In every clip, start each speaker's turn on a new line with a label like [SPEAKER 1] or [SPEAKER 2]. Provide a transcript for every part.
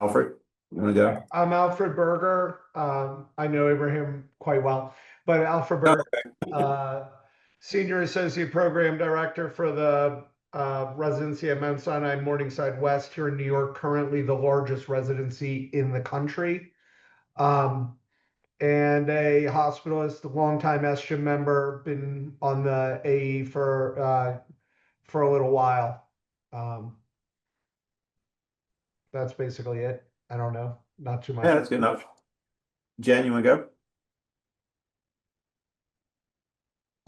[SPEAKER 1] Alfred, you want to go?
[SPEAKER 2] I'm Alfred Berger. I know Abraham quite well, but Alfred
[SPEAKER 1] Oh,
[SPEAKER 2] Berger, Senior Associate Program Director for the residency at Mount Sinai Morningside West here in New York, currently the largest residency in the country. And a hospitalist, a longtime SGIM member, been on the AE for a little while. That's basically it. I don't know, not too much.
[SPEAKER 1] Yeah, that's good enough. Jen, you want to go?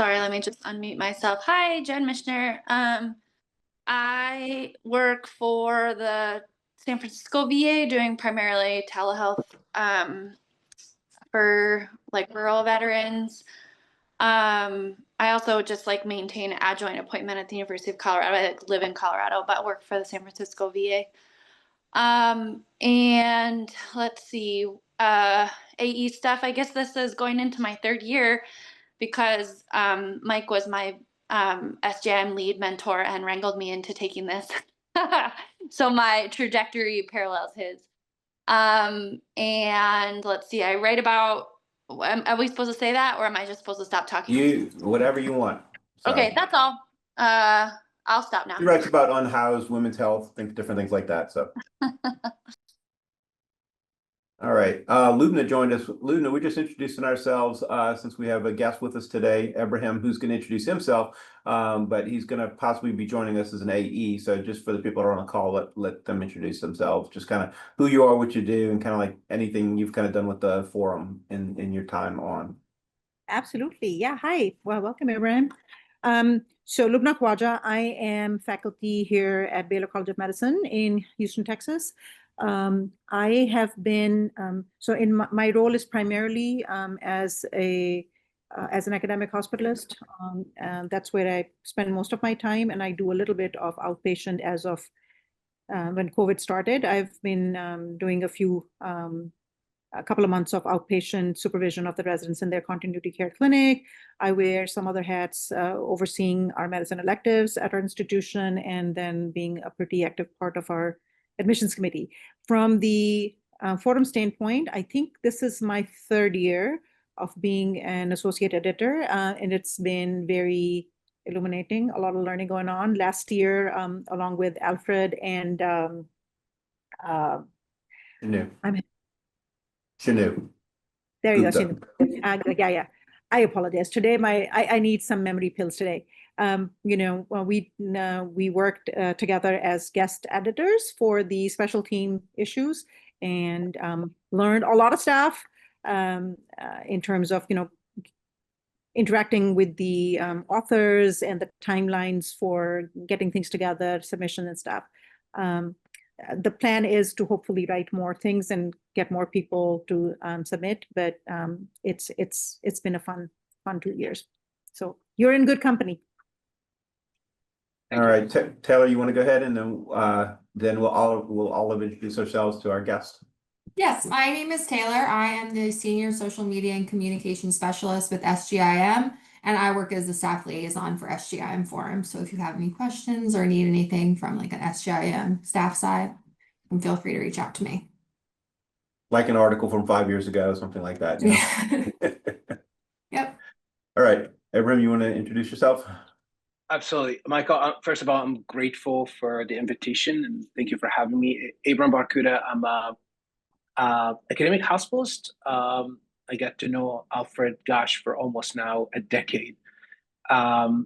[SPEAKER 3] Sorry, let me just unmute myself. Hi, Jen Mishner. I work for the San Francisco VA doing primarily telehealth for like rural veterans. I also just like maintain an adjoint appointment at the University of Colorado. I live in Colorado, but work for the San Francisco VA. And let's see, AE stuff. I guess this is going into my third year because Mike was my SJM lead mentor and wrangled me into taking this. So my trajectory parallels his. And let's see, I write about, are we supposed to say that or am I just supposed to stop talking?
[SPEAKER 1] Whatever you want. So.
[SPEAKER 3] Okay, that's all. I'll stop now.
[SPEAKER 1] He writes about unhoused, women's health, different things like that. So. All right. Lubna joined us. Lubna, we're just introducing ourselves since we have a guest with us today, Abraham, who's going to introduce himself, but he's going to possibly be joining us as an AE. So just for the people that are on the call, let them introduce themselves, just kind of who you are, what you do, and kind of like anything you've kind of done with the forum in your time on.
[SPEAKER 4] Absolutely. Yeah. Hi. Well, welcome, Abraham. So Lubna Khwaja, I am faculty here at Baylor College of Medicine in Houston, Texas. I have been, so in my role is primarily as an academic hospitalist. That's where I spend most of my time, and I do a little bit of outpatient as of when COVID started. I've been doing a couple of months of outpatient supervision of the residents in their continuity care clinic. I wear some other hats overseeing our medicine electives at our institution, and then being a pretty active part of our admissions committee. From the forum standpoint, I think this is my third year of being an associate editor, and it's been very illuminating, a lot of learning going on. Last year, along with Alfred and
[SPEAKER 1] Shanu.
[SPEAKER 4] There you go. Shanu. Yeah. I apologize. Today, I need some memory pills today. We worked together as guest editors for the special team issues, and learned a lot of stuff in terms of interacting with the authors and the timelines for getting things together, submission and stuff. The plan is to hopefully write more things and get more people to submit, but it's been a fun 2 years. So you're in good company.
[SPEAKER 1] All right, Taylor, you want to go ahead, and then we'll all introduce ourselves to our guest.
[SPEAKER 5] Yes, my name is Taylor. I am the Senior Social Media and Communication Specialist with SGIM, and I work as the staff liaison for SGIM Forum. So if you have any questions or need anything from like an SGIM staff side, then feel free to reach out to me.
[SPEAKER 1] Like an article from 5 years ago, something like that.
[SPEAKER 5] Yeah. Yep.
[SPEAKER 1] All right, Abraham, you want to introduce yourself?
[SPEAKER 6] Absolutely. Michael, first of all, I'm grateful for the invitation and thank you for having me. Abraham Barkuda, I'm a academic hospitalist. I got to know Alfred, gosh, for almost now a decade. I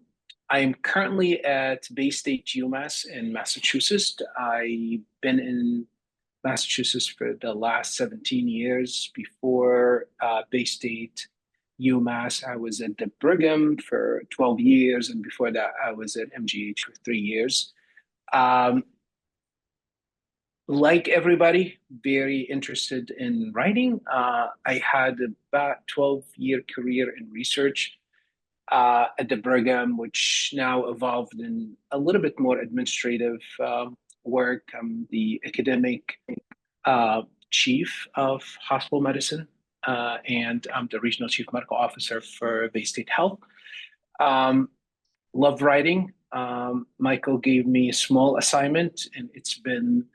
[SPEAKER 6] am currently at Baystate UMass in Massachusetts. I've been in Massachusetts for the last 17 years. Before Baystate UMass, I was at the Brigham for 12 years, and before that, I was at MGH for 3 years. Like everybody, very interested in writing. I had about 12-year career in research at the Brigham, which now evolved in a little bit more administrative work. I'm the academic chief of hospital medicine, and I'm the regional chief medical officer for Baystate Health. Love writing. Michael gave me a small assignment, and it's been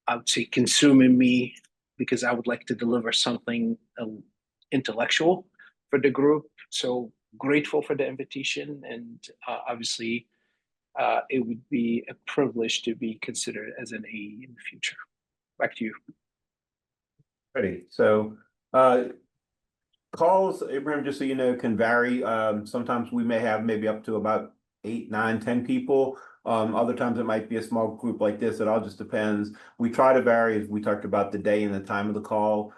[SPEAKER 6] I would say consuming me because I would like to deliver something intellectual for the group. So grateful for the invitation, and obviously it would be a privilege to be considered as an AE in the future. Back to you.
[SPEAKER 1] Ready. So, calls, Abraham, just so you know, can vary. Sometimes we may have maybe up to about 8, 9, 10 people. Other times it might be a small group like this. It all just depends. We try to vary, as we talked about, the day and the time of the call.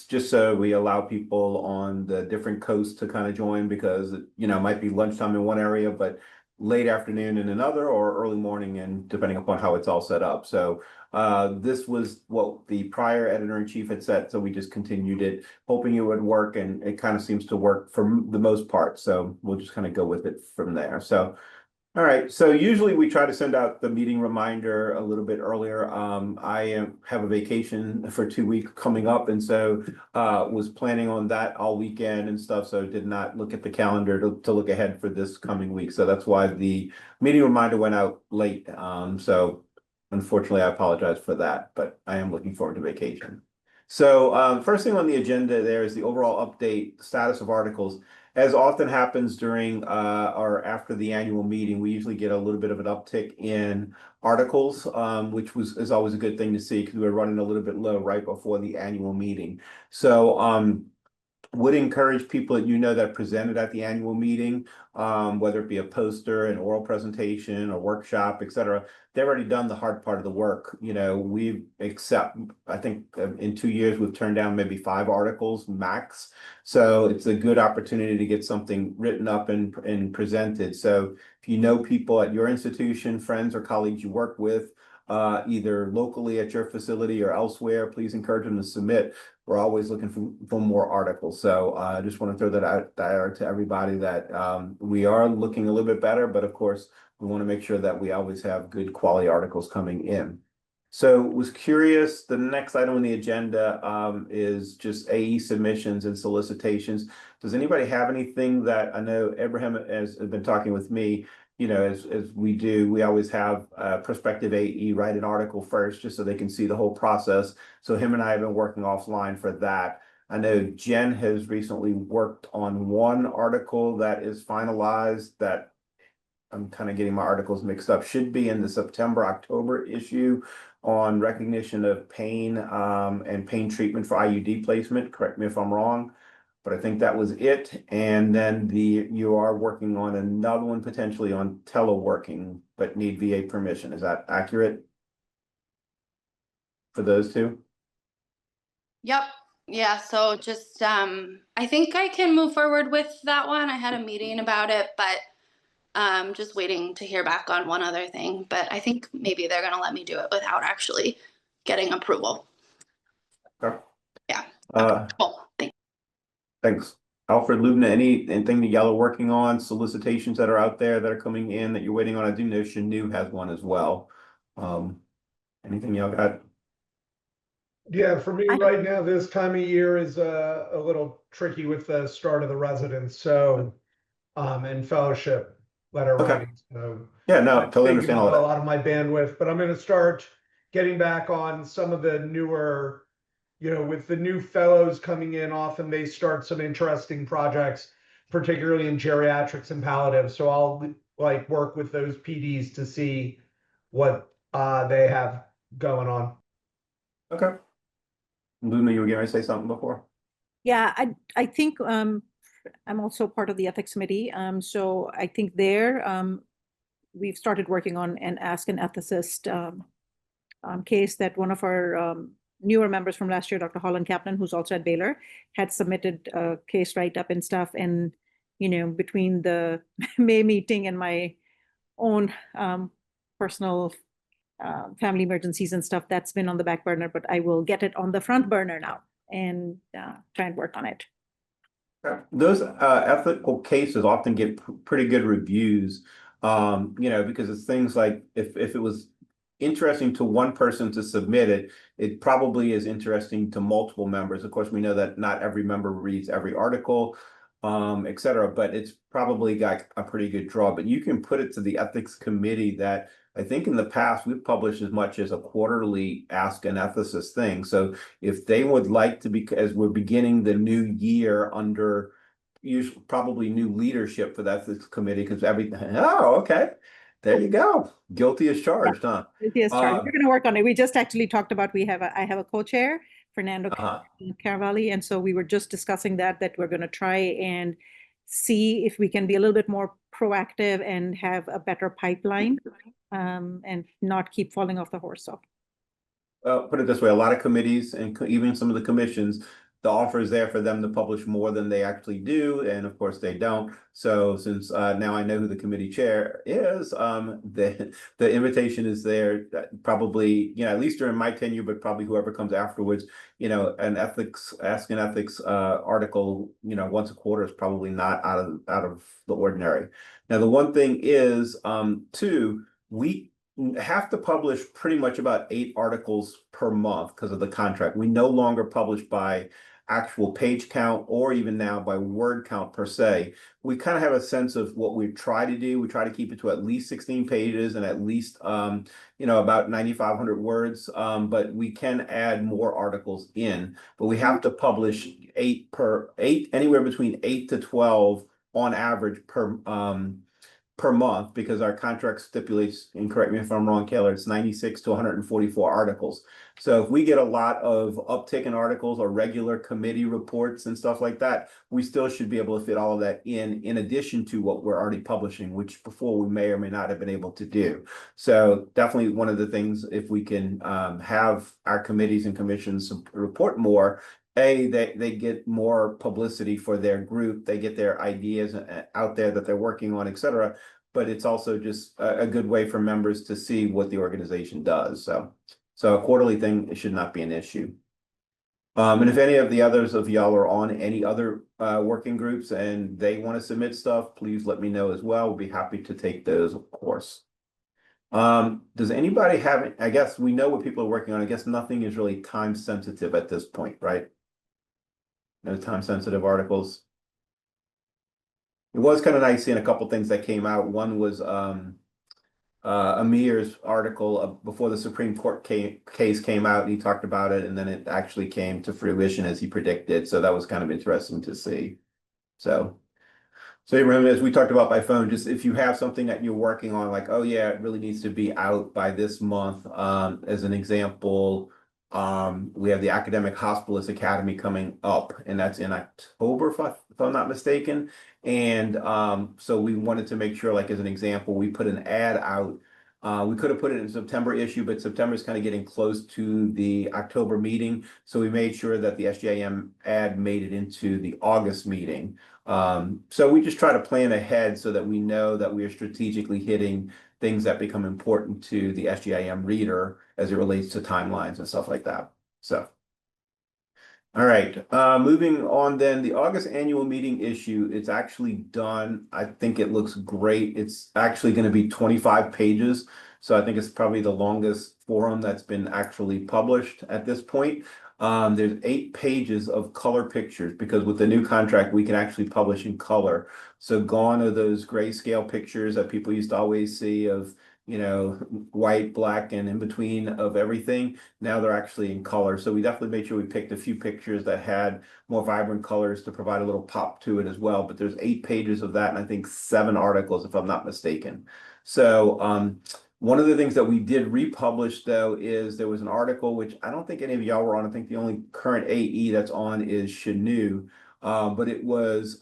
[SPEAKER 1] Just so we allow people on the different coasts to kind of join, because it might be lunchtime in one area, but late afternoon in another, or early morning, and depending upon how it's all set up. So this was what the prior editor-in-chief had said, so we just continued it, hoping it would work, and it kind of seems to work for the most part. So we'll just kind of go with it from there. So, all right. So usually we try to send out the meeting reminder a little bit earlier. I have a vacation for 2 weeks coming up, and so was planning on that all weekend and stuff. So did not look at the calendar to look ahead for this coming week. So that's why the meeting reminder went out late. So unfortunately, I apologize for that, but I am looking forward to vacation. So first thing on the agenda there is the overall update, status of articles. As often happens during or after the annual meeting, we usually get a little bit of an uptick in articles, which is always a good thing to see, because we're running a little bit low right before the annual meeting. So would encourage people that presented at the annual meeting, whether it be a poster, an oral presentation, a workshop, etc. They've already done the hard part of the work. I think in 2 years, we've turned down maybe 5 articles max. So it's a good opportunity to get something written up and presented. So if you know people at your institution, friends or colleagues you work with, either locally at your facility or elsewhere, please encourage them to submit. We're always looking for more articles. So I just want to throw that out there to everybody, that we are looking a little bit better, but of course, we want to make sure that we always have good quality articles coming in. So was curious, the next item on the agenda is just AE submissions and solicitations. Does anybody have anything that, I know Abraham has been talking with me, as we do, we always have prospective AE write an article first, just so they can see the whole process. So him and I have been working offline for that. I know Jen has recently worked on one article that is finalized, that I'm kind of getting my articles mixed up, should be in the September, October issue, on recognition of pain and pain treatment for IUD placement. Correct me if I'm wrong, but I think that was it. And then you are working on another one potentially on teleworking, but need VA permission. Is that accurate for those two?
[SPEAKER 3] Yep. Yeah. So just, I think I can move forward with that one. I had a meeting about it, but just waiting to hear back on one other thing. But I think maybe they're going to let me do it without actually getting approval.
[SPEAKER 1] Okay.
[SPEAKER 3] Yeah.
[SPEAKER 1] Cool.
[SPEAKER 3] Thanks.
[SPEAKER 1] Thanks. Alfred, Lubna, anything that y'all are working on, solicitations that are out there that are coming in that you're waiting on? I do know Shanu has one as well. Anything y'all got?
[SPEAKER 2] Yeah, for me right now, this time of year is a little tricky with the start of the residence. So, and fellowship letter writing. So
[SPEAKER 1] yeah, no, totally understand all
[SPEAKER 2] a
[SPEAKER 1] that.
[SPEAKER 2] lot of my bandwidth, but I'm going to start getting back on some of the newer, with the new fellows coming in. Often they start some interesting projects, particularly in geriatrics and palliative. So I'll work with those PDs to see what they have going on.
[SPEAKER 1] Okay. Luna, you were going to say something before?
[SPEAKER 4] Yeah, I think I'm also part of the ethics committee. So I think we've started working on an Ask an Ethicist case that one of our newer members from last year, Dr. Holland Kaplan, who's also at Baylor, had submitted a case write-up and stuff. And, between the May meeting and my own personal family emergencies and stuff, that's been on the back burner, but I will get it on the front burner now and try and work on it.
[SPEAKER 1] Those ethical cases often get pretty good reviews, because it's things like if it was interesting to one person to submit it, it probably is interesting to multiple members. Of course, we know that not every member reads every article. et cetera, but it's probably got a pretty good draw. But you can put it to the ethics committee that I think in the past we've published as much as a quarterly Ask an Ethicist thing. So if they would like to be, as we're beginning the new year under usually probably new leadership for the ethics committee, because everything, oh, okay. There you go. Guilty as charged, huh?
[SPEAKER 4] Yes, Charlie. We're going to work on it. We just actually talked about, I have a co-chair, Fernando Caravalli, and so we were just discussing that we're going to try and see if we can be a little bit more proactive and have a better pipeline, and not keep falling off the horse. So
[SPEAKER 1] put it this way, a lot of committees and even some of the commissions, the offer is there for them to publish more than they actually do, and of course they don't. So since now I know who the committee chair is, the invitation is there. Probably, at least during my tenure, but probably whoever comes afterwards, an Ask an Ethics article, once a quarter is probably not out of the ordinary. Now the one thing is, too, we have to publish pretty much about 8 articles per month because of the contract. We no longer publish by actual page count or even now by word count per se. We kind of have a sense of what we try to do. We try to keep it to at least 16 pages and at least about 9,500 words. But we can add more articles in, but we have to publish 8 anywhere between 8 to 12 on average per month, because our contract stipulates, and correct me if I'm wrong, Kayla, it's 96 to 144 articles. So if we get a lot of uptick in articles or regular committee reports and stuff like that, we still should be able to fit all of that in addition to what we're already publishing, which before we may or may not have been able to do. So definitely one of the things, if we can have our committees and commissions report more, they get more publicity for their group, they get their ideas out there that they're working on, et cetera. But it's also just a good way for members to see what the organization does. So a quarterly thing should not be an issue. And if any of the others of y'all are on any other working groups and they want to submit stuff, please let me know as well. We'll be happy to take those, of course. Does anybody have, I guess we know what people are working on. I guess nothing is really time sensitive at this point, right? No time sensitive articles. It was kind of nice seeing a couple things that came out. One was Amir's article before the Supreme Court case came out, and he talked about it, and then it actually came to fruition as he predicted. So that was kind of interesting to see. So remember, as we talked about by phone, just if you have something that you're working on, like, oh yeah, it really needs to be out by this month. As an example, we have the Academic Hospitalist Academy coming up, and that's in October, if I'm not mistaken. And so we wanted to make sure, like as an example, we put an ad out. We could have put it in September issue, but September is kind of getting close to the October meeting. So we made sure that the SJIM ad made it into the August meeting. So we just try to plan ahead so that we know that we are strategically hitting things that become important to the SJIM reader as it relates to timelines and stuff like that. So, all right, moving on then, the August annual meeting issue, it's actually done. I think it looks great. It's actually going to be 25 pages. So I think it's probably the longest forum that's been actually published at this point. There's 8 pages of color pictures, because with the new contract, we can actually publish in color. So gone are those grayscale pictures that people used to always see of, white, black, and in between of everything. Now they're actually in color. So we definitely made sure we picked a few pictures that had more vibrant colors to provide a little pop to it as well. But there's 8 pages of that, and I think 7 articles, if I'm not mistaken. So, one of the things that we did republish, though, is there was an article, which I don't think any of y'all were on. I think the only current AE that's on is Shanu. But it was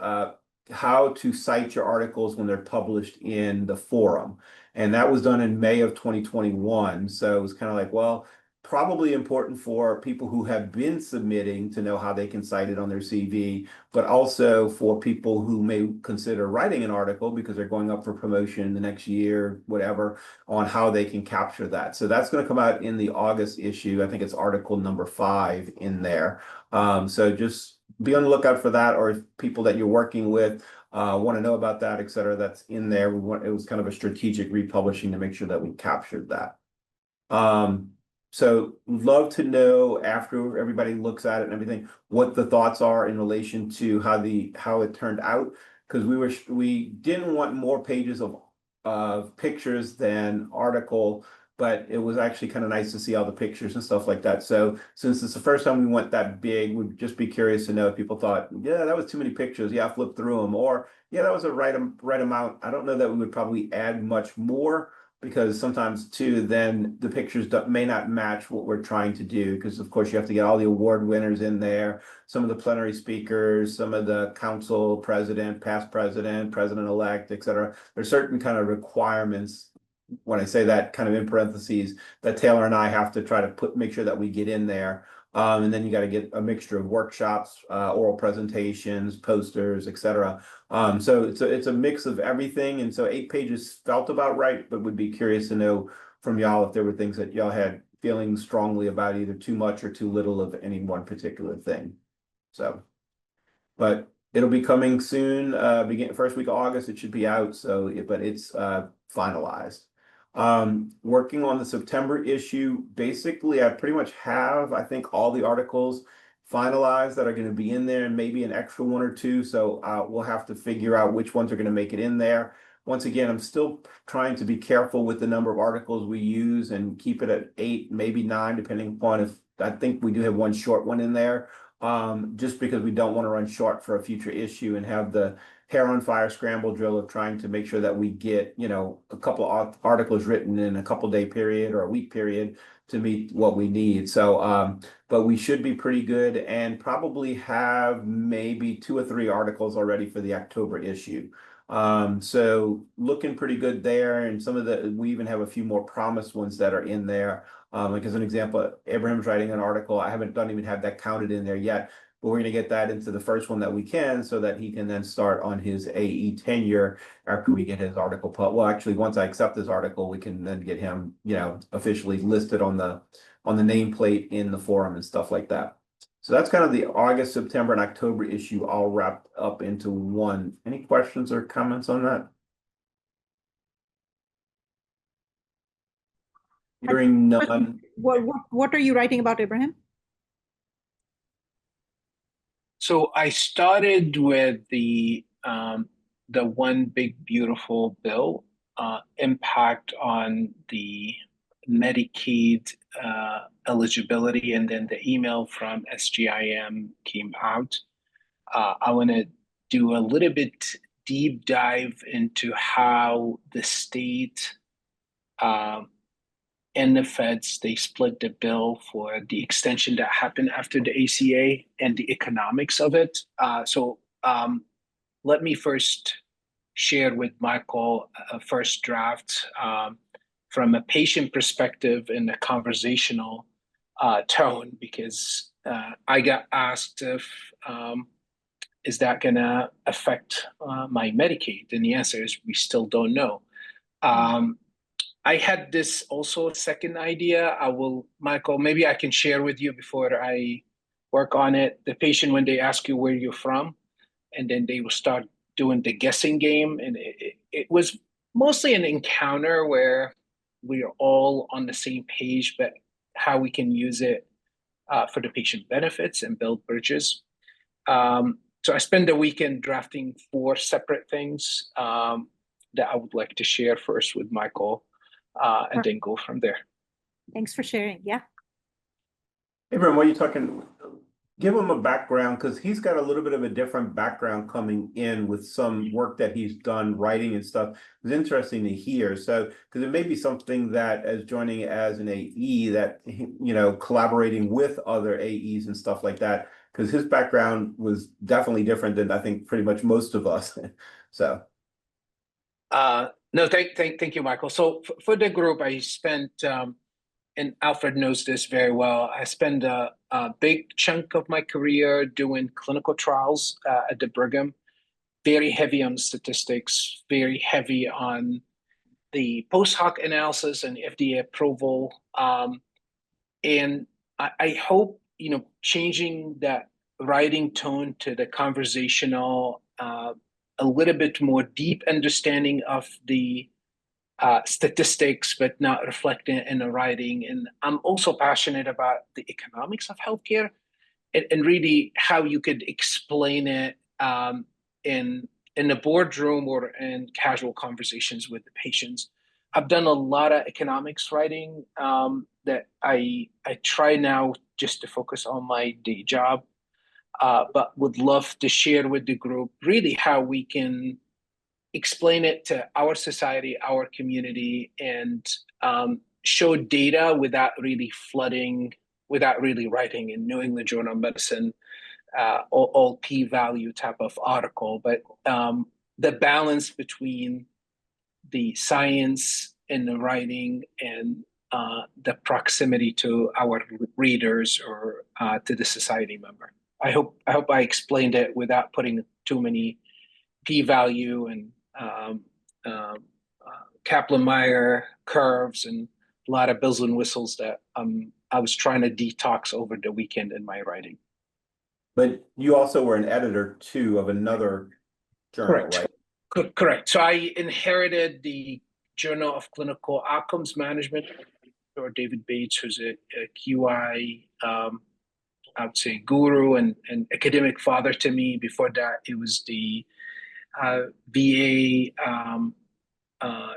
[SPEAKER 1] how to cite your articles when they're published in the forum. And that was done in May of 2021. So it was kind of like, well, probably important for people who have been submitting to know how they can cite it on their CV, but also for people who may consider writing an article because they're going up for promotion the next year, whatever, on how they can capture that. So that's going to come out in the August issue. I think it's article number 5 in there. So just be on the lookout for that, or if people that you're working with want to know about that, et cetera, that's in there. It was kind of a strategic republishing to make sure that we captured that. So love to know after everybody looks at it and everything, what the thoughts are in relation to how it turned out. Because we didn't want more pages of pictures than article, but it was actually kind of nice to see all the pictures and stuff like that. So since it's the first time we went that big, we'd just be curious to know if people thought, yeah, that was too many pictures. Yeah, flip through them, or yeah, that was a right amount. I don't know that we would probably add much more, because sometimes too, then the pictures may not match what we're trying to do. Because of course you have to get all the award winners in there, some of the plenary speakers, some of the council president, past president, president-elect, et cetera. There's certain kind of requirements, when I say that kind of in parentheses, that Taylor and I have to try to make sure that we get in there. And then you got to get a mixture of workshops, oral presentations, posters, et cetera. So it's a mix of everything. And so 8 pages felt about right, but would be curious to know from y'all if there were things that y'all had feeling strongly about, either too much or too little of any one particular thing. So, but it'll be coming soon, first week of August, it should be out. So, but it's finalized. Working on the September issue, basically I pretty much have, I think, all the articles finalized that are going to be in there, and maybe an extra 1 or 2. So we'll have to figure out which ones are going to make it in there. Once again, I'm still trying to be careful with the number of articles we use and keep it at 8, maybe 9, depending upon if I think we do have one short one in there. Just because we don't want to run short for a future issue and have the hair on fire scramble drill of trying to make sure that we get, a couple of articles written in a couple day period or a week period to meet what we need. So, but we should be pretty good, and probably have maybe 2 or 3 articles already for the October issue. So looking pretty good there. And we even have a few more promised ones that are in there. Like as an example, Abraham's writing an article. I don't even have that counted in there yet, but we're going to get that into the first one that we can, so that he can then start on his AE tenure after we get his article. Well, actually, once I accept this article, we can then get him, officially listed on the nameplate in the forum and stuff like that. So that's kind of the August, September, and October issue all wrapped up into one. Any questions or comments on that? Hearing none.
[SPEAKER 4] What are you writing about, Abraham?
[SPEAKER 6] So I started with the one big beautiful bill, impact on the Medicaid eligibility, and then the email from SGIM came out. I want to do a little bit deep dive into how the state and the feds, they split the bill for the extension that happened after the ACA and the economics of it. So let me first share with Michael a first draft from a patient perspective in a conversational tone, because I got asked if is that gonna affect my Medicaid? And the answer is we still don't know. I had this also second idea. Michael, maybe I can share with you before I work on it. The patient, when they ask you where you're from, and then they will start doing the guessing game. And it was mostly an encounter where we are all on the same page, but how we can use it for the patient benefits and build bridges. So I spent the weekend drafting 4 separate things that I would like to share first with Michael. And then go from there.
[SPEAKER 4] Thanks for sharing. Yeah.
[SPEAKER 1] Abraham, what are you talking? Give him a background, because he's got a little bit of a different background coming in with some work that he's done writing and stuff. It's interesting to hear. So, because it may be something that, as joining as an AE, that, collaborating with other AEs and stuff like that, because his background was definitely different than I think pretty much most of us. So.
[SPEAKER 6] No, thank you, Michael. So for the group, I spent, and Alfred knows this very well, I spent a big chunk of my career doing clinical trials at the Brigham, very heavy on statistics, very heavy on the post hoc analysis and FDA approval. And I hope, changing that writing tone to the conversational, a little bit more deep understanding of the statistics, but not reflecting in the writing. And I'm also passionate about the economics of healthcare and really how you could explain it in the boardroom or in casual conversations with the patients. I've done a lot of economics writing that I try now just to focus on my day job, but would love to share with the group really how we can explain it to our society, our community, and show data without really flooding, without really writing in New England Journal of Medicine, all p-value type of article. But the balance between the science and the writing and the proximity to our readers or to the society member. I hope I explained it without putting too many p-value and Kaplan-Meier curves and a lot of bells and whistles that I was trying to detox over the weekend in my writing.
[SPEAKER 1] But you also were an editor too of another journal,
[SPEAKER 6] Correct.
[SPEAKER 1] right?
[SPEAKER 6] Correct. So I inherited the Journal of Clinical Outcomes Management, or David Bates, who's a QI, I would say, guru and academic father to me. Before that, it was the VA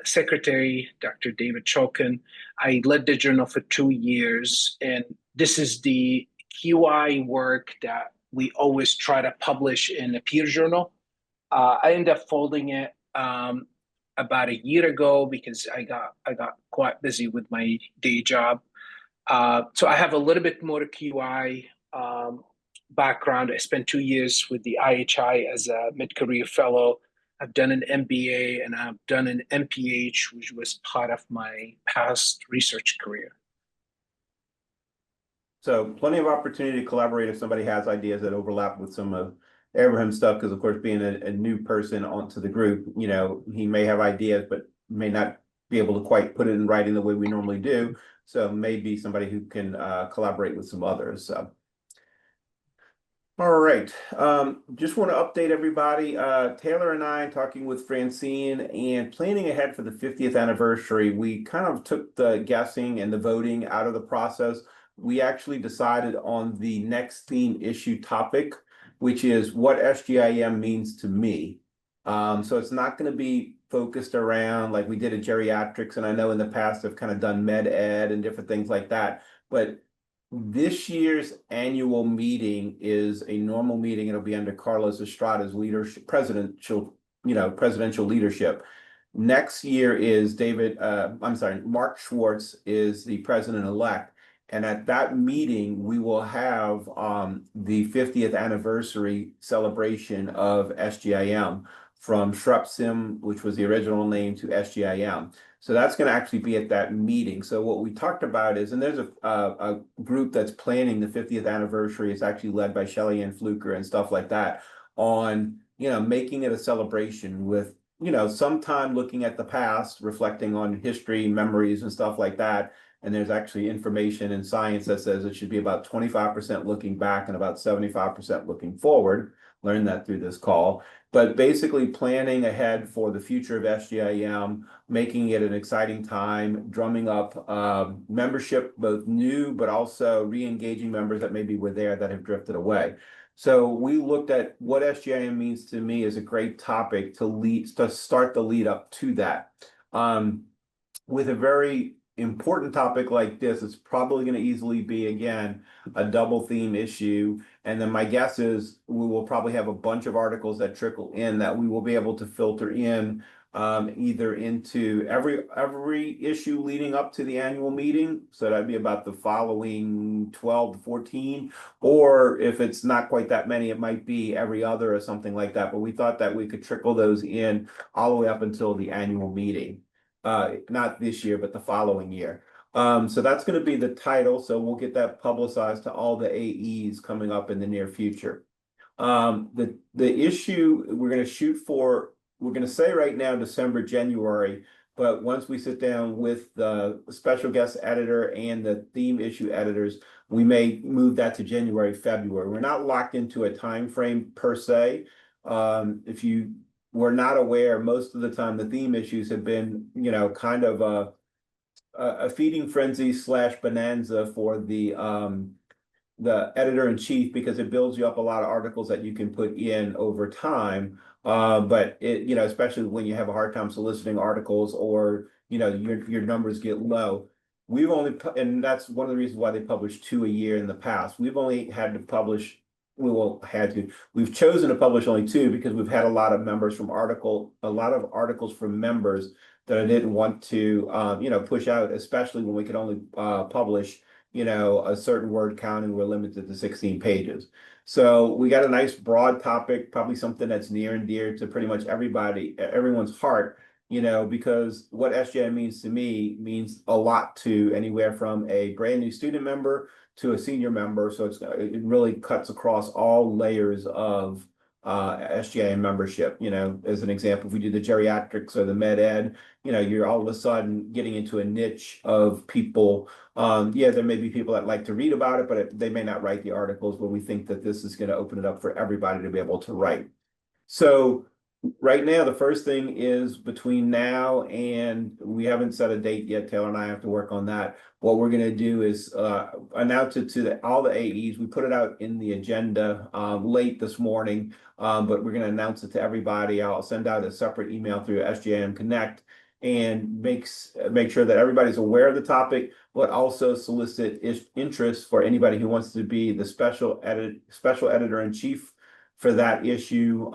[SPEAKER 6] secretary, Dr. David Chalkin. I led the journal for 2 years, and this is the QI work that we always try to publish in a peer journal. I ended up folding it about a year ago because I got quite busy with my day job. So I have a little bit more QI background. I spent 2 years with the IHI as a mid-career fellow. I've done an MBA and I've done an MPH, which was part of my past research career.
[SPEAKER 1] So plenty of opportunity to collaborate if somebody has ideas that overlap with some of Abraham's stuff, because of course, being a new person onto the group, you know, he may have ideas, but may not be able to quite put it in writing the way we normally do. So maybe somebody who can collaborate with some others. So. All right, just want to update everybody. Taylor and I talking with Francine and planning ahead for the 50th anniversary. We kind of took the guessing and the voting out of the process. We actually decided on the next theme issue topic, which is what SGIM means to me. So it's not going to be focused around like we did at geriatrics, and I know in the past I've kind of done med ed and different things like that, but this year's annual meeting is a normal meeting. It'll be under Carlos Estrada's leadership, presidential leadership. Next year is Mark Schwartz is the president-elect. And at that meeting, we will have the 50th anniversary celebration of SGIM from ShrepSim, which was the original name, to SGIM. So that's going to actually be at that meeting. So what we talked about is, and there's a group that's planning the 50th anniversary. It's actually led by Shelly Ann Fluker and stuff like that, on, you know, making it a celebration with, you know, sometime looking at the past, reflecting on history, memories and stuff like that. And there's actually information in science that says it should be about 25% looking back and about 75% looking forward. Learned that through this call. But basically planning ahead for the future of SGIM, making it an exciting time, drumming up membership, both new, but also re-engaging members that maybe were there that have drifted away. So we looked at what SGIM means to me as a great topic to start the lead up to that. With a very important topic like this, it's probably going to easily be, again, a double theme issue. And then my guess is we will probably have a bunch of articles that trickle in that we will be able to filter in either into every issue leading up to the annual meeting. So that'd be about the following 12 to 14, or if it's not quite that many, it might be every other or something like that. But we thought that we could trickle those in all the way up until the annual meeting. Not this year, but the following year. So that's going to be the title. So we'll get that publicized to all the AEs coming up in the near future. The issue we're going to shoot for, we're going to say right now, December, January, but once we sit down with the special guest editor and the theme issue editors, we may move that to January, February. We're not locked into a time frame per se. If you we're not aware, most of the time, the theme issues have been, you know, kind of a feeding frenzy / bonanza for the editor-in-chief, because it builds you up a lot of articles that you can put in over time. But it, you know, especially when you have a hard time soliciting articles, or, you know, your numbers get low. We've only, and that's one of the reasons why they publish 2 a year in the past. We've only had to publish, we've chosen to publish only 2 because we've had a lot of articles from members that I didn't want to, you know, push out, especially when we could only publish, you know, a certain word count, and we're limited to 16 pages. So we got a nice broad topic, probably something that's near and dear to pretty much everyone's heart, you know, because what SGI means to me means a lot to anywhere from a brand new student member to a senior member. So it really cuts across all layers of SGIM membership. You know, as an example, if we do the geriatrics or the med ed, you know, you're all of a sudden getting into a niche of people. Yeah, there may be people that like to read about it, but they may not write the articles, but we think that this is going to open it up for everybody to be able to write. So right now, the first thing is, between now and, we haven't set a date yet, Taylor and I have to work on that. What we're going to do is announce it to all the AEs. We put it out in the agenda late this morning, but we're going to announce it to everybody. I'll send out a separate email through SGIM Connect, and make sure that everybody's aware of the topic, but also solicit interest for anybody who wants to be the special editor-in-chief for that issue.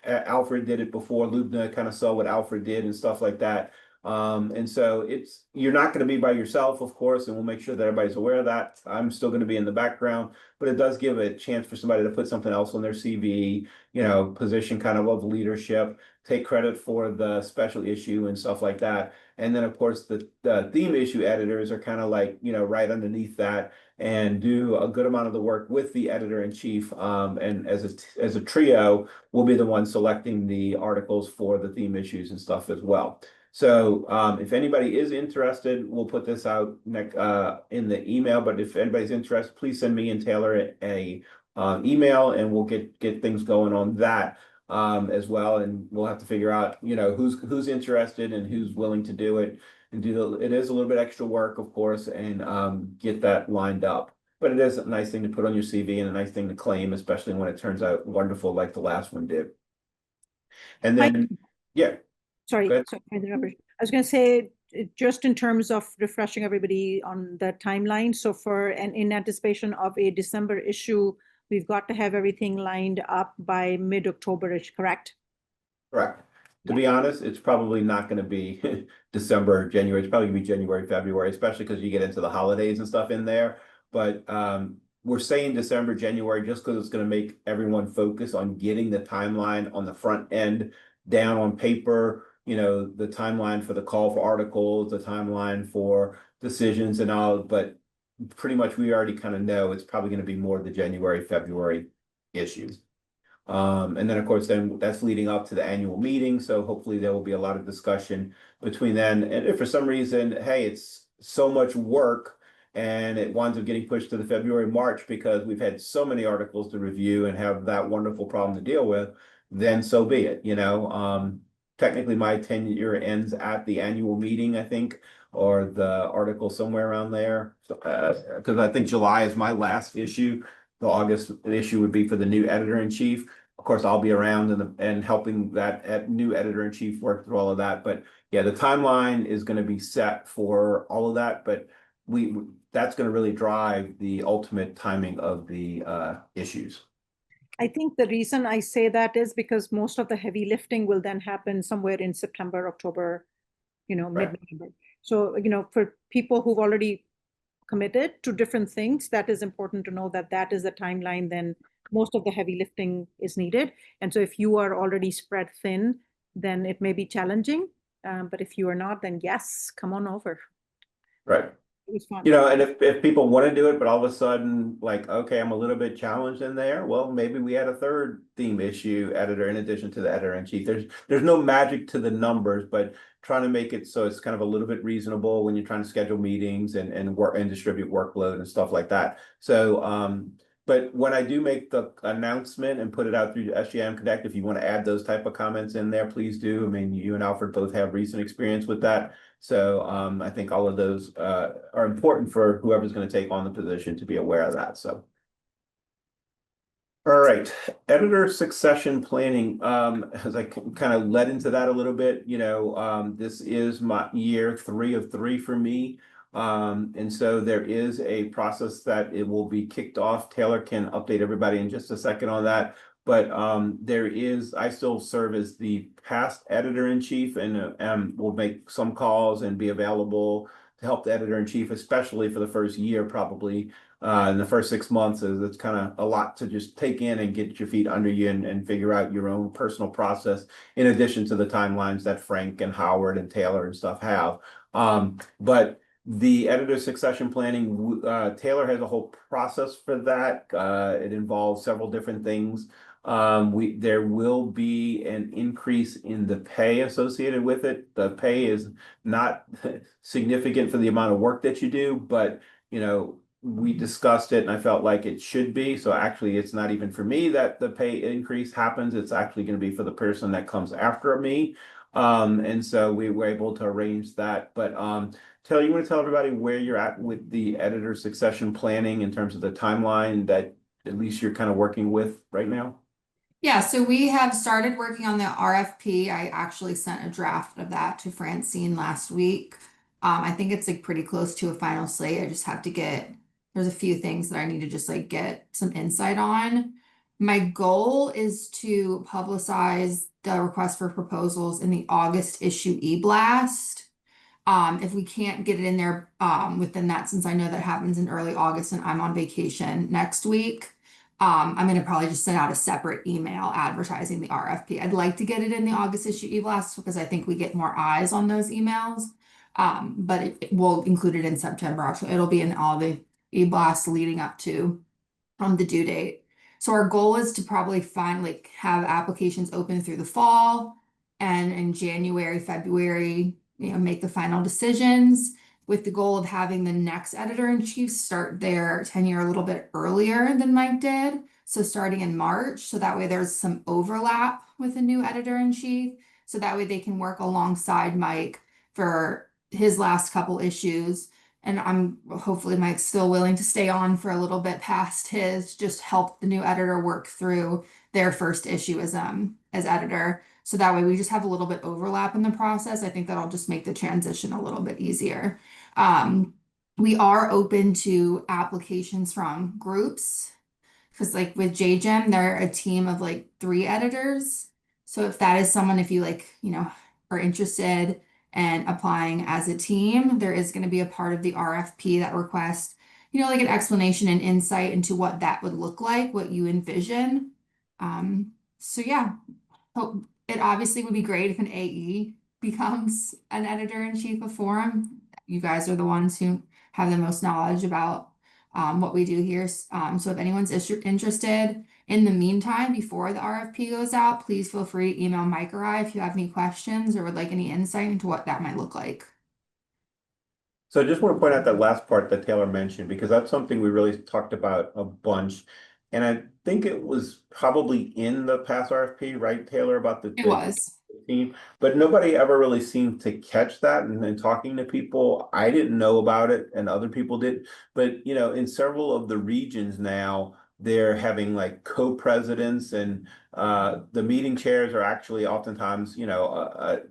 [SPEAKER 1] Alfred did it before. Lubna kind of saw what Alfred did and stuff like that. And so you're not going to be by yourself, of course, and we'll make sure that everybody's aware of that. I'm still going to be in the background, but it does give a chance for somebody to put something else on their CV, you know, position kind of leadership, take credit for the special issue and stuff like that. And then, of course, the theme issue editors are kind of like, you know, right underneath that, and do a good amount of the work with the editor-in-chief. And as a trio, we'll be the ones selecting the articles for the theme issues and stuff as well. So if anybody is interested, we'll put this out in the email. But if anybody's interested, please send me and Taylor a email, and we'll get things going on that as well. And we'll have to figure out, you know, who's interested and who's willing to do it. And it is a little bit extra work, of course, and get that lined up. But it is a nice thing to put on your CV and a nice thing to claim, especially when it turns out wonderful like the last one did. And then, yeah.
[SPEAKER 4] Sorry,
[SPEAKER 1] Go ahead.
[SPEAKER 4] sorry for interrupting. I was going to say, just in terms of refreshing everybody on the timeline. So in anticipation of a December issue, we've got to have everything lined up by mid-October-ish, correct?
[SPEAKER 1] Correct. To be honest, it's probably not going to be December, January. It's probably going to be January, February, especially because you get into the holidays and stuff in there. But we're saying December, January, just because it's going to make everyone focus on getting the timeline on the front end down on paper. You know, the timeline for the call for articles, the timeline for decisions and all, but pretty much we already kind of know it's probably going to be more the January, February issues. And then, of course, then that's leading up to the annual meeting. So hopefully there will be a lot of discussion between then. And if for some reason, hey, it's so much work and it winds up getting pushed to the February, March, because we've had so many articles to review and have that wonderful problem to deal with, then so be it, you know. Technically, my tenure ends at the annual meeting, I think, or the article somewhere around there. Because I think July is my last issue. The August issue would be for the new editor-in-chief. Of course, I'll be around and helping that new editor-in-chief work through all of that. But yeah, the timeline is going to be set for all of that. But that's going to really drive the ultimate timing of the issues.
[SPEAKER 4] I think the reason I say that is because most of the heavy lifting will then happen somewhere in September, October, you know,
[SPEAKER 1] Right.
[SPEAKER 4] mid-November. So, you know, for people who've already committed to different things, that is important to know that is the timeline. Then most of the heavy lifting is needed. And so if you are already spread thin, then it may be challenging. But if you are not, then yes, come on over.
[SPEAKER 1] Right.
[SPEAKER 4] It was fun.
[SPEAKER 1] You know, and if people want to do it, but all of a sudden, like, okay, I'm a little bit challenged in there. Well, maybe we had a third theme issue editor in addition to the editor-in-chief. There's no magic to the numbers, but trying to make it so it's kind of a little bit reasonable when you're trying to schedule meetings and work and distribute workload and stuff like that. So But when I do make the announcement and put it out through SGM Connect, if you want to add those type of comments in there, please do. I mean, you and Alfred both have recent experience with that. So I think all of those are important for whoever's going to take on the position to be aware of that. So. All right, editor succession planning. As I kind of led into that a little bit, this is my year 3 of 3 for me. And so there is a process that it will be kicked off. Taylor can update everybody in just a second on that. But I still serve as the past editor-in-chief and will make some calls and be available to help the editor-in-chief, especially for the first year, probably. In the first 6 months, it's kind of a lot to just take in and get your feet under you and figure out your own personal process, in addition to the timelines that Frank and Howard and Taylor and stuff have. But the editor succession planning, Taylor has a whole process for that. It involves several different things. There will be an increase in the pay associated with it. The pay is not significant for the amount of work that you do, but we discussed it and I felt like it should be. So actually, it's not even for me that the pay increase happens. It's actually going to be for the person that comes after me. And so we were able to arrange that. But Taylor, you want to tell everybody where you're at with the editor succession planning in terms of the timeline that at least you're kind of working with right now?
[SPEAKER 5] Yeah, so we have started working on the RFP. I actually sent a draft of that to Francine last week. I think it's like pretty close to a final slate. I just have to there's a few things that I need to just like get some insight on. My goal is to publicize the request for proposals in the August issue e-blast. If we can't get it in there within that, since I know that happens in early August and I'm on vacation next week, I'm going to probably just send out a separate email advertising the RFP. I'd like to get it in the August issue e-blast because I think we get more eyes on those emails. But we'll include it in September. So it'll be in all the e-blasts leading up to the due date. So our goal is to probably have applications open through the fall, and in January, February, make the final decisions, with the goal of having the next editor-in-chief start their tenure a little bit earlier than Mike did. So starting in March, so that way there's some overlap with the new editor-in-chief. So that way they can work alongside Mike for his last couple issues. And hopefully Mike's still willing to stay on for a little bit past his, just help the new editor work through their first issue as editor. So that way we just have a little bit overlap in the process. I think that'll just make the transition a little bit easier. We are open to applications from groups, because like with JGEM, they're a team of like 3 editors. So if that is someone, if you are interested and applying as a team, there is going to be a part of the RFP that requests, like an explanation and insight into what that would look like, what you envision. So yeah, it obviously would be great if an AE becomes an editor-in-chief of Forum. You guys are the ones who have the most knowledge about what we do here. So if anyone's interested, in the meantime, before the RFP goes out, please feel free to email Mike or I if you have any questions or would like any insight into what that might look like.
[SPEAKER 1] So I just want to point out that last part that Taylor mentioned, because that's something we really talked about a bunch. And I think it was probably in the past RFP, right, Taylor, about
[SPEAKER 5] It was.
[SPEAKER 1] team, but nobody ever really seemed to catch that. And then talking to people, I didn't know about it and other people did. But, in several of the regions now, they're having like co-presidents, and the meeting chairs are actually oftentimes,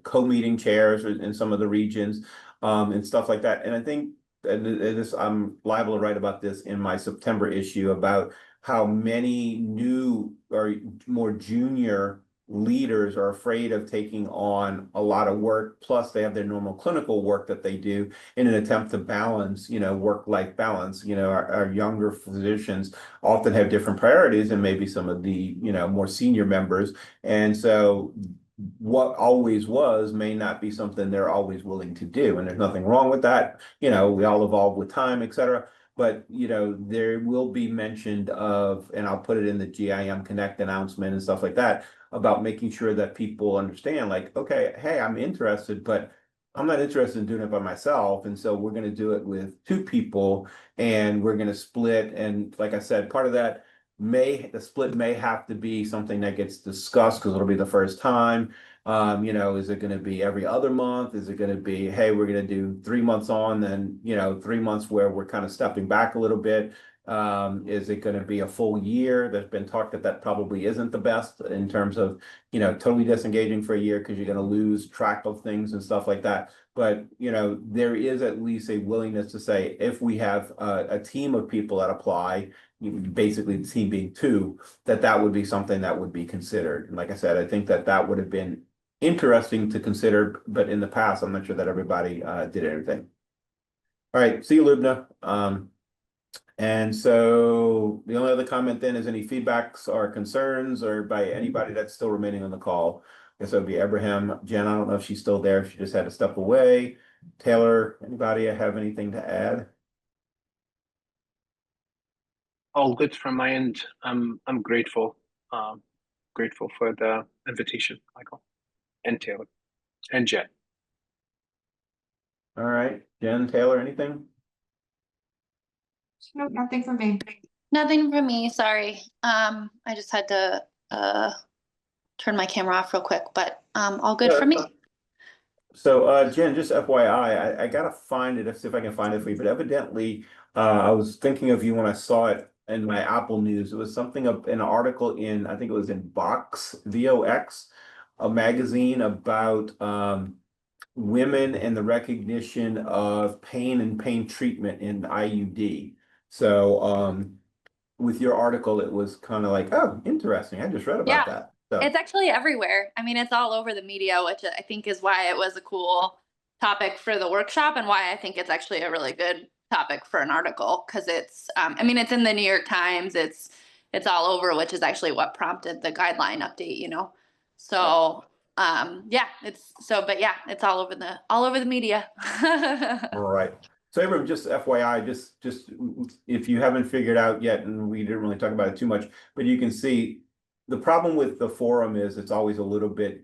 [SPEAKER 1] co-meeting chairs in some of the regions and stuff like that. And I think, I'm liable to write about this in my September issue, about how many new or more junior leaders are afraid of taking on a lot of work. Plus they have their normal clinical work that they do in an attempt to balance, work-life balance. Our younger physicians often have different priorities than maybe some of the, more senior members. And so what always was may not be something they're always willing to do. And there's nothing wrong with that. We all evolve with time, et cetera. But, there will be mentioned of, and I'll put it in the GIM Connect announcement and stuff like that, about making sure that people understand, like, okay, hey, I'm interested, but I'm not interested in doing it by myself. And so we're going to do it with 2 people, and we're going to split. And like I said, part of that the split may have to be something that gets discussed because it'll be the first time. You know, is it going to be every other month? Is it going to be, hey, we're going to do 3 months on, then, you know, 3 months where we're kind of stepping back a little bit? Is it going to be a full year? There's been talk that that probably isn't the best in terms of, you know, totally disengaging for a year because you're going to lose track of things and stuff like that. But, you know, there is at least a willingness to say, if we have a team of people that apply, basically the team being 2, that would be something that would be considered. And like I said, I think that would have been interesting to consider, but in the past, I'm not sure that everybody did everything. All right, see you, Lubna. And so the only other comment then is any feedbacks or concerns or by anybody that's still remaining on the call. I guess that would be Abraham. Jen, I don't know if she's still there. She just had to step away. Taylor, anybody have anything to add?
[SPEAKER 6] All good from my end. I'm grateful. Grateful for the invitation, Michael and Taylor and Jen.
[SPEAKER 1] All right, Jen, Taylor, anything?
[SPEAKER 5] No, nothing for me.
[SPEAKER 3] Nothing from me, sorry. I just had to turn my camera off real quick, but all good
[SPEAKER 1] Yeah,
[SPEAKER 3] for me.
[SPEAKER 1] that's fine. So, Jen, just FYI, I gotta find it, see if I can find it for you, but evidently, I was thinking of you when I saw it in my Apple News. It was something up in an article in, I think it was in Vox, VOX, a magazine about women and the recognition of pain and pain treatment in IUD. So, with your article, it was kind of like, oh, interesting. I just read about
[SPEAKER 3] Yeah.
[SPEAKER 1] that. So,
[SPEAKER 3] It's actually everywhere. I mean, it's all over the media, which I think is why it was a cool topic for the workshop and why I think it's actually a really good topic for an article because it's I mean, it's in the New York Times, it's all over, which is actually what prompted the guideline update, you know. So yeah, it's it's all over the media.
[SPEAKER 1] all right. So, Abram, just FYI, just if you haven't figured out yet, and we didn't really talk about it too much, but you can see the problem with the forum is it's always a little bit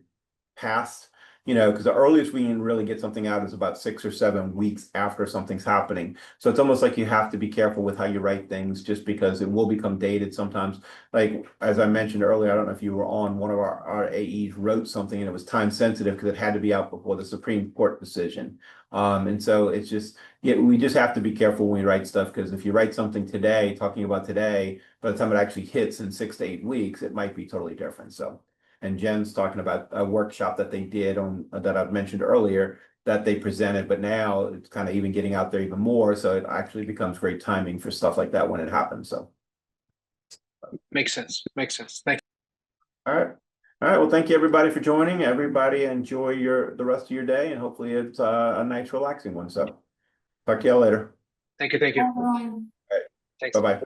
[SPEAKER 1] past, you know, because the earliest we can really get something out is about 6 or 7 weeks after something's happening. So it's almost like you have to be careful with how you write things just because it will become dated sometimes. Like, as I mentioned earlier, I don't know if you were on, one of our AEs wrote something and it was time sensitive because it had to be out before the Supreme Court decision. And so it's just, yeah, we just have to be careful when we write stuff because if you write something today, talking about today, by the time it actually hits in 6 to 8 weeks, it might be totally different. So, and Jen's talking about a workshop that they did on that I've mentioned earlier that they presented, but now it's kind of even getting out there even more. So it actually becomes great timing for stuff like that when it happens. So
[SPEAKER 6] Makes sense. Makes sense. Thank you.
[SPEAKER 1] all right. All right. Well, thank you everybody for joining. Everybody enjoy the rest of your day and hopefully it's a nice relaxing one. So talk to y'all later.
[SPEAKER 6] Thank you. Thank you.
[SPEAKER 5] Everyone.
[SPEAKER 6] Thanks.
[SPEAKER 1] Bye-bye.